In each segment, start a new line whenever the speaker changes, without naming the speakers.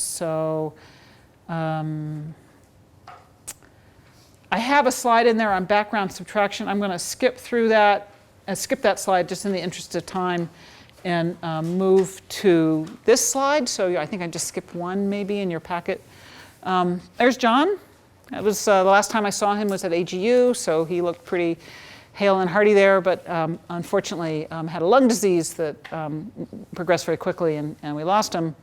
limits. So I have a slide in there on background subtraction. I'm going to skip through that, skip that slide just in the interest of time, and move to this slide. So I think I just skipped one maybe in your packet. There's John. That was the last time I saw him was at AGU, so he looked pretty hale and hearty there, but unfortunately had a lung disease that progressed very quickly, and we lost him.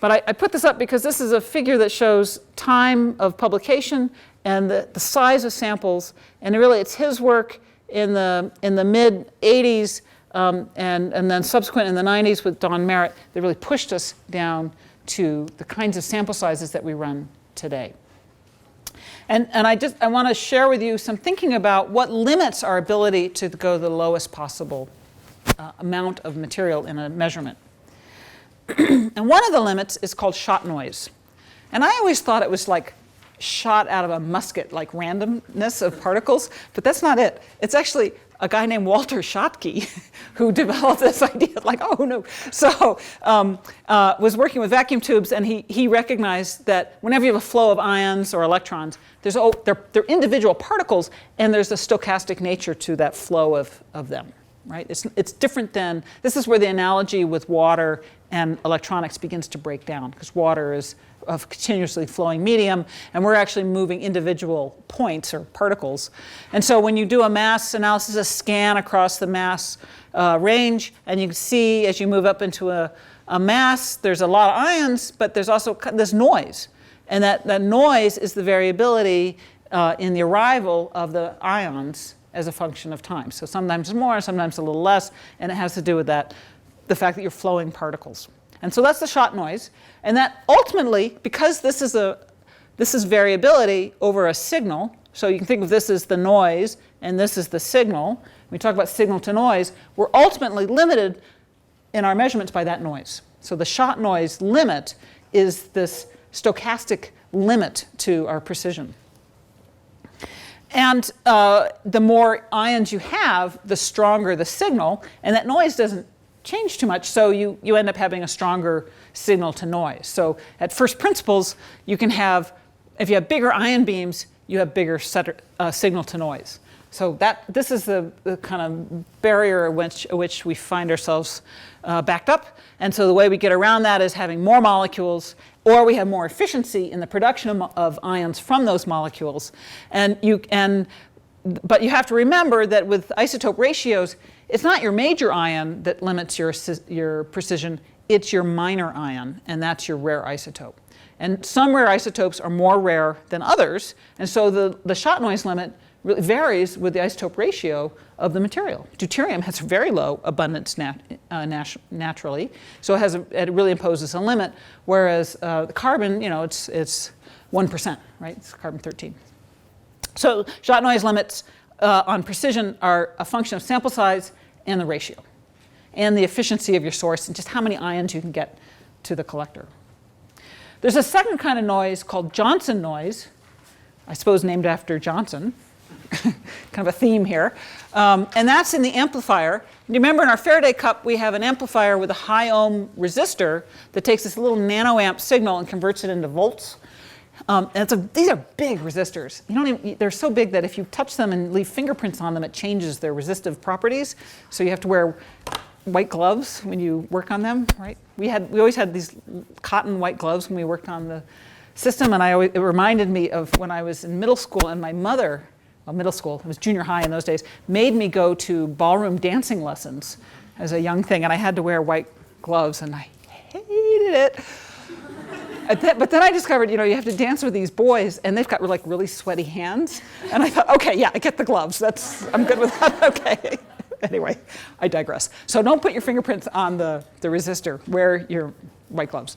But I put this up because this is a figure that shows time of publication and the size of samples, and really it's his work in the mid 80s and then subsequent in the 90s with Don Merritt that really pushed us down to the kinds of sample sizes that we run today. And I want to share with you some thinking about what limits our ability to go to the lowest possible amount of material in a measurement. And one of the limits is called shot noise. And I always thought it was like shot out of a musket, like randomness of particles, but that's not it. It's actually a guy named Walter Schottky who developed this idea, like, oh no. So was working with vacuum tubes, and he recognized that whenever you have a flow of ions or electrons, they're individual particles, and there's a stochastic nature to that flow of them, right? It's different than, this is where the analogy with water and electronics begins to break down, because water is a continuously flowing medium, and we're actually moving individual points or particles. And so when you do a mass analysis, a scan across the mass range, and you can see as you move up into a mass, there's a lot of ions, but there's also this noise. And that noise is the variability in the arrival of the ions as a function of time. So sometimes more, sometimes a little less, and it has to do with that, the fact that you're flowing particles. And so that's the shot noise. And that ultimately, because this is variability over a signal, so you can think of this as the noise and this is the signal. When we talk about signal to noise, we're ultimately limited in our measurements by that noise. So the shot noise limit is this stochastic limit to our precision. And the more ions you have, the stronger the signal, and that noise doesn't change too much, so you end up having a stronger signal to noise. So at first principles, you can have, if you have bigger ion beams, you have bigger signal to noise. So this is the kind of barrier at which we find ourselves backed up. And so the way we get around that is having more molecules, or we have more efficiency in the production of ions from those molecules. But you have to remember that with isotope ratios, it's not your major ion that limits your precision, it's your minor ion, and that's your rare isotope. And some rare isotopes are more rare than others, and so the shot noise limit really varies with the isotope ratio of the material. Deuterium has very low abundance naturally, so it really imposes a limit, whereas the carbon, it's 1%, right? It's carbon-13. So shot noise limits on precision are a function of sample size and the ratio, and the efficiency of your source, and just how many ions you can get to the collector. There's a second kind of noise called Johnson noise, I suppose named after Johnson, kind of a theme here, and that's in the amplifier. And you remember in our Faraday cup, we have an amplifier with a high ohm resistor that takes this little nanoamp signal and converts it into volts. And these are big resistors. They're so big that if you touch them and leave fingerprints on them, it changes their resistive properties. So you have to wear white gloves when you work on them, right? We always had these cotton white gloves when we worked on the system, and it reminded me of when I was in middle school, and my mother, middle school, it was junior high in those days, made me go to ballroom dancing lessons as a young thing, and I had to wear white gloves, and I hated it. But then I discovered, you have to dance with these boys, and they've got like really sweaty hands. And I thought, okay, yeah, I get the gloves. I'm good with that. Okay. Anyway, I digress. So don't put your fingerprints on the resistor. Wear your white gloves.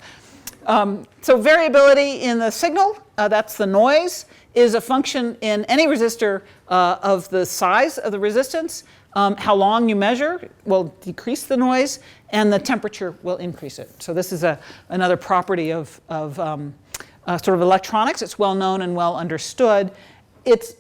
So variability in the signal, that's the noise, is a function in any resistor of the size of the resistance. How long you measure will decrease the noise, and the temperature will increase it. So this is another property of sort of electronics. It's well known and well understood. It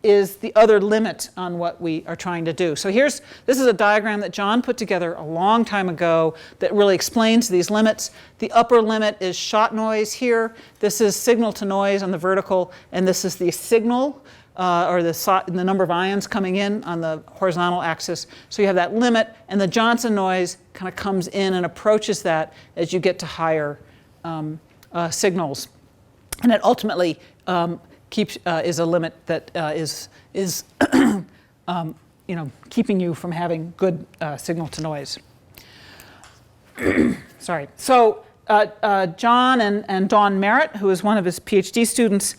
is the other limit on what we are trying to do. So this is a diagram that John put together a long time ago that really explains these limits. The upper limit is shot noise here. This is signal to noise on the vertical, and this is the signal, or the number of ions coming in on the horizontal axis. So you have that limit, and the Johnson noise kind of comes in and approaches that as you get to higher signals. And it ultimately is a limit that is keeping you from having good signal to noise. Sorry. So John and Dawn Merritt, who is one of his PhD students,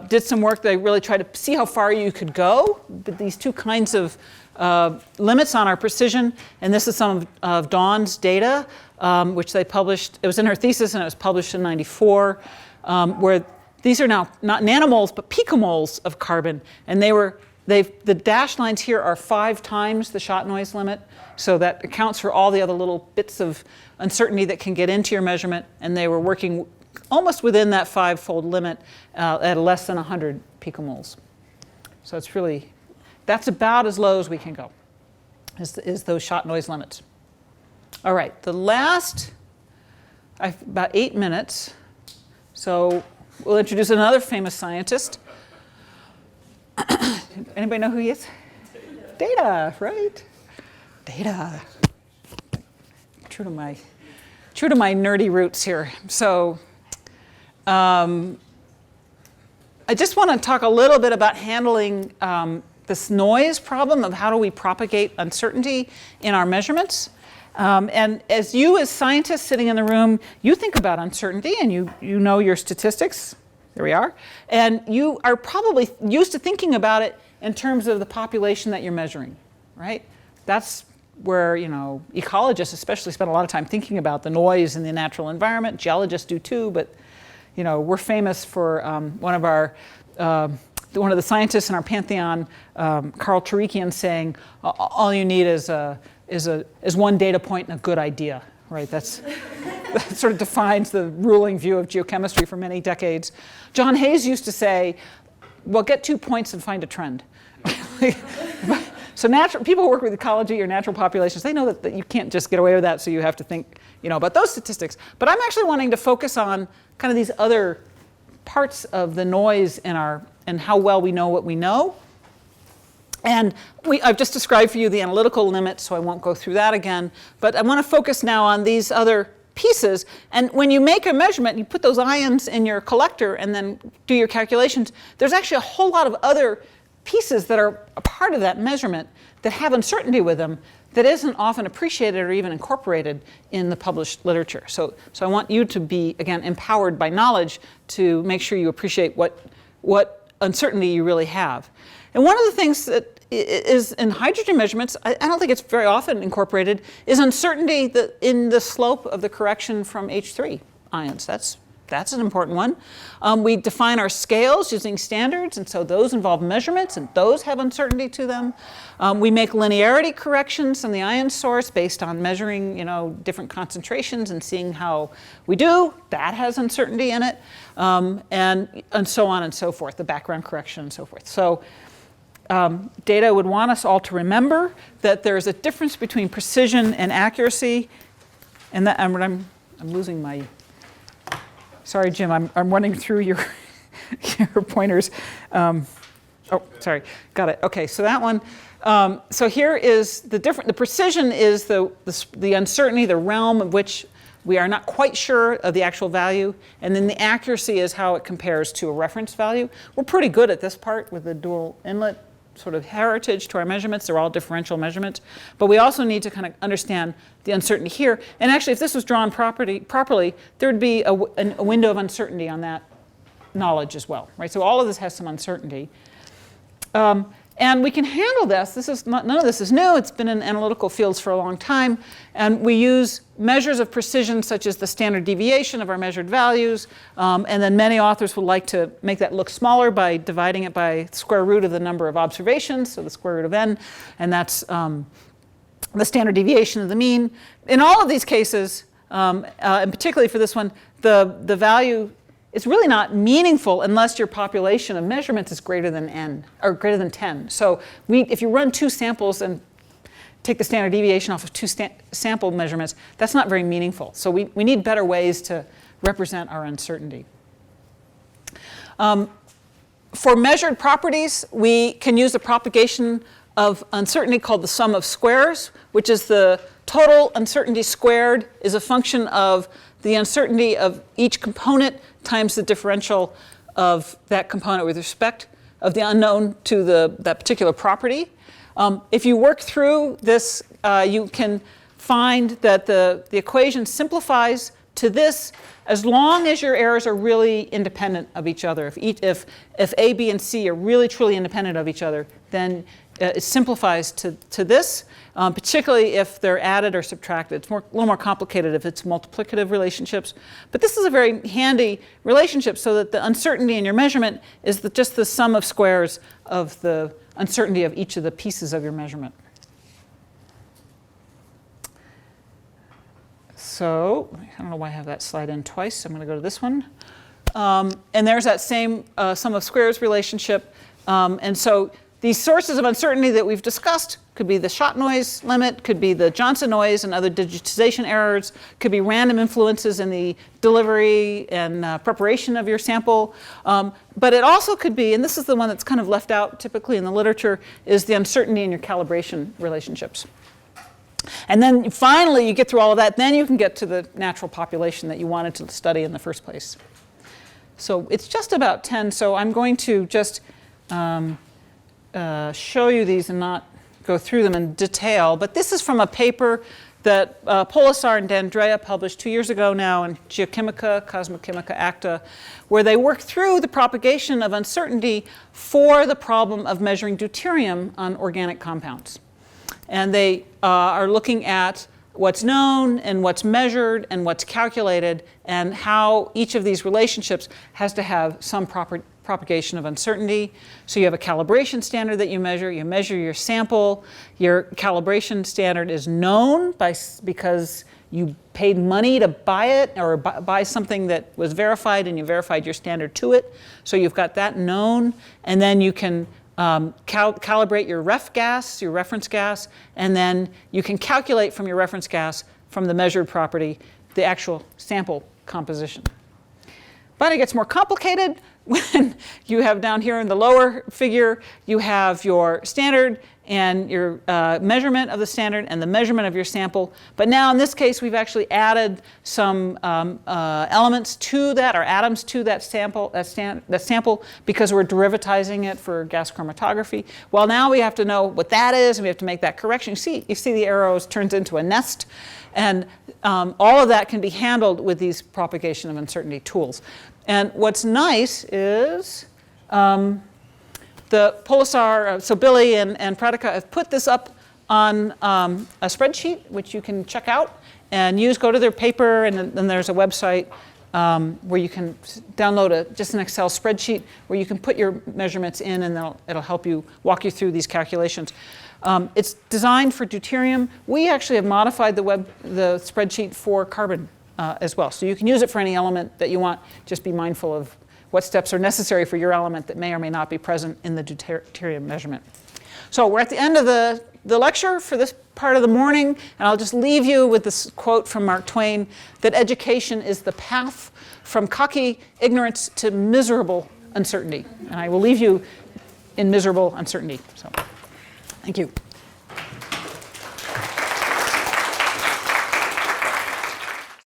did some work. They really tried to see how far you could go with these two kinds of limits on our precision. And this is some of Dawn's data, which they published. It was in her thesis, and it was published in '94, where these are now not nanomoles, but picomoles of carbon. And the dashed lines here are 5 times the shot noise limit. So that accounts for all the other little bits of uncertainty that can get into your measurement. And they were working almost within that 5-fold limit at less than 100 picomoles. So that's about as low as we can go, is those shot noise limits. All right, about 8 minutes. So we'll introduce another famous scientist. Anybody know who he is? Data, right? Data. True to my nerdy roots here. So I just want to talk a little bit about handling this noise problem of how do we propagate uncertainty in our measurements. And as scientists sitting in the room, you think about uncertainty, and you know your statistics. There we are. And you are probably used to thinking about it in terms of the population that you're measuring, right? That's where, ecologists especially spend a lot of time thinking about the noise in the natural environment. Geologists do too, but, we're famous for one of the scientists in our pantheon, Carl Tarikian, saying, all you need is one data point and a good idea, right? That sort of defines the ruling view of geochemistry for many decades. John Hayes used to say, well, get 2 points and find a trend. So people who work with ecology or natural populations, they know that you can't just get away with that, so you have to think about those statistics. But I'm actually wanting to focus on kind of these other parts of the noise and how well we know what we know. And I've just described for you the analytical limit, so I won't go through that again. But I want to focus now on these other pieces. And when you make a measurement, you put those ions in your collector and then do your calculations. There's actually a whole lot of other pieces that are a part of that measurement that have uncertainty with them that isn't often appreciated or even incorporated in the published literature. So I want you to be, again, empowered by knowledge to make sure you appreciate what uncertainty you really have. And one of the things that is in hydrogen measurements, I don't think it's very often incorporated, is uncertainty in the slope of the correction from H3 ions. That's an important one. We define our scales using standards, and so those involve measurements, and those have uncertainty to them. We make linearity corrections on the ion source based on measuring, different concentrations and seeing how we do. That has uncertainty in it, and so on and so forth, the background correction and so forth. So Data would want us all to remember that there's a difference between precision and accuracy, and that I'm losing my. Sorry, Jim, I'm running through your pointers. Oh, sorry, got it. Okay, so that one. So here is the different. The precision is the uncertainty, the realm of which we are not quite sure of the actual value, and then the accuracy is how it compares to a reference value. We're pretty good at this part with the dual inlet sort of heritage to our measurements. They're all differential measurements, but we also need to kind of understand the uncertainty here. And actually, if this was drawn properly, there would be a window of uncertainty on that knowledge as well, right? So all of this has some uncertainty. And we can handle this. None of this is new. It's been in analytical fields for a long time. And we use measures of precision such as the standard deviation of our measured values. And then many authors would like to make that look smaller by dividing it by square root of the number of observations, so the square root of n. And that's the standard deviation of the mean. In all of these cases, and particularly for this one, the value it's really not meaningful unless your population of measurements is greater than n, or greater than 10. So if you run 2 samples and take the standard deviation off of 2 sample measurements, that's not very meaningful. So we need better ways to represent our uncertainty. For measured properties, we can use the propagation of uncertainty called the sum of squares, which is the total uncertainty squared is a function of the uncertainty of each component times the differential of that component with respect of the unknown to that particular property. If you work through this, you can find that the equation simplifies to this as long as your errors are really independent of each other. If A, B, and C are really truly independent of each other, then it simplifies to this, particularly if they're added or subtracted. It's a little more complicated if it's multiplicative relationships. But this is a very handy relationship so that the uncertainty in your measurement is just the sum of squares of the uncertainty of each of the pieces of your measurement. So I don't know why I have that slide in twice. So I'm going to go to this one. And there's that same sum of squares relationship. And so these sources of uncertainty that we've discussed could be the shot noise limit, could be the Johnson noise and other digitization errors, could be random influences in the delivery and preparation of your sample. But it also could be, and this is the one that's kind of left out typically in the literature, is the uncertainty in your calibration relationships. And then finally, you get through all of that, then you can get to the natural population that you wanted to study in the first place. So it's just about 10, so I'm going to just show you these and not go through them in detail. But this is from a paper that Pulsar and D'Andrea published 2 years ago now in Geochemica, Cosmochemica Acta, where they worked through the propagation of uncertainty for the problem of measuring deuterium on organic compounds. And they are looking at what's known and what's measured and what's calculated and how each of these relationships has to have some propagation of uncertainty. So you have a calibration standard that you measure your sample. Your calibration standard is known because you paid money to buy it or buy something that was verified and you verified your standard to it. So you've got that known, and then you can calibrate your ref gas, your reference gas, and then you can calculate from your reference gas, from the measured property, the actual sample composition. But it gets more complicated when you have down here in the lower figure, you have your standard and your measurement of the standard and the measurement of your sample. But now in this case, we've actually added some elements to that, or atoms to that sample, because we're derivatizing it for gas chromatography. Well, now we have to know what that is, and we have to make that correction. You see the arrows turns into a nest. And all of that can be handled with these propagation of uncertainty tools. And what's nice is the Pulsar, so Billy and Pradika have put this up on a spreadsheet, which you can check out and use. Go to their paper, and then there's a website where you can download just an Excel spreadsheet where you can put your measurements in, and it'll help you walk you through these calculations. It's designed for deuterium. We actually have modified the spreadsheet for carbon as well. So you can use it for any element that you want. Just be mindful of what steps are necessary for your element that may or may not be present in the deuterium measurement. So we're at the end of the lecture for this part of the morning, and I'll just leave you with this quote from Mark Twain, that education is the path from cocky ignorance to miserable uncertainty. And I will leave you in miserable uncertainty. So, thank you.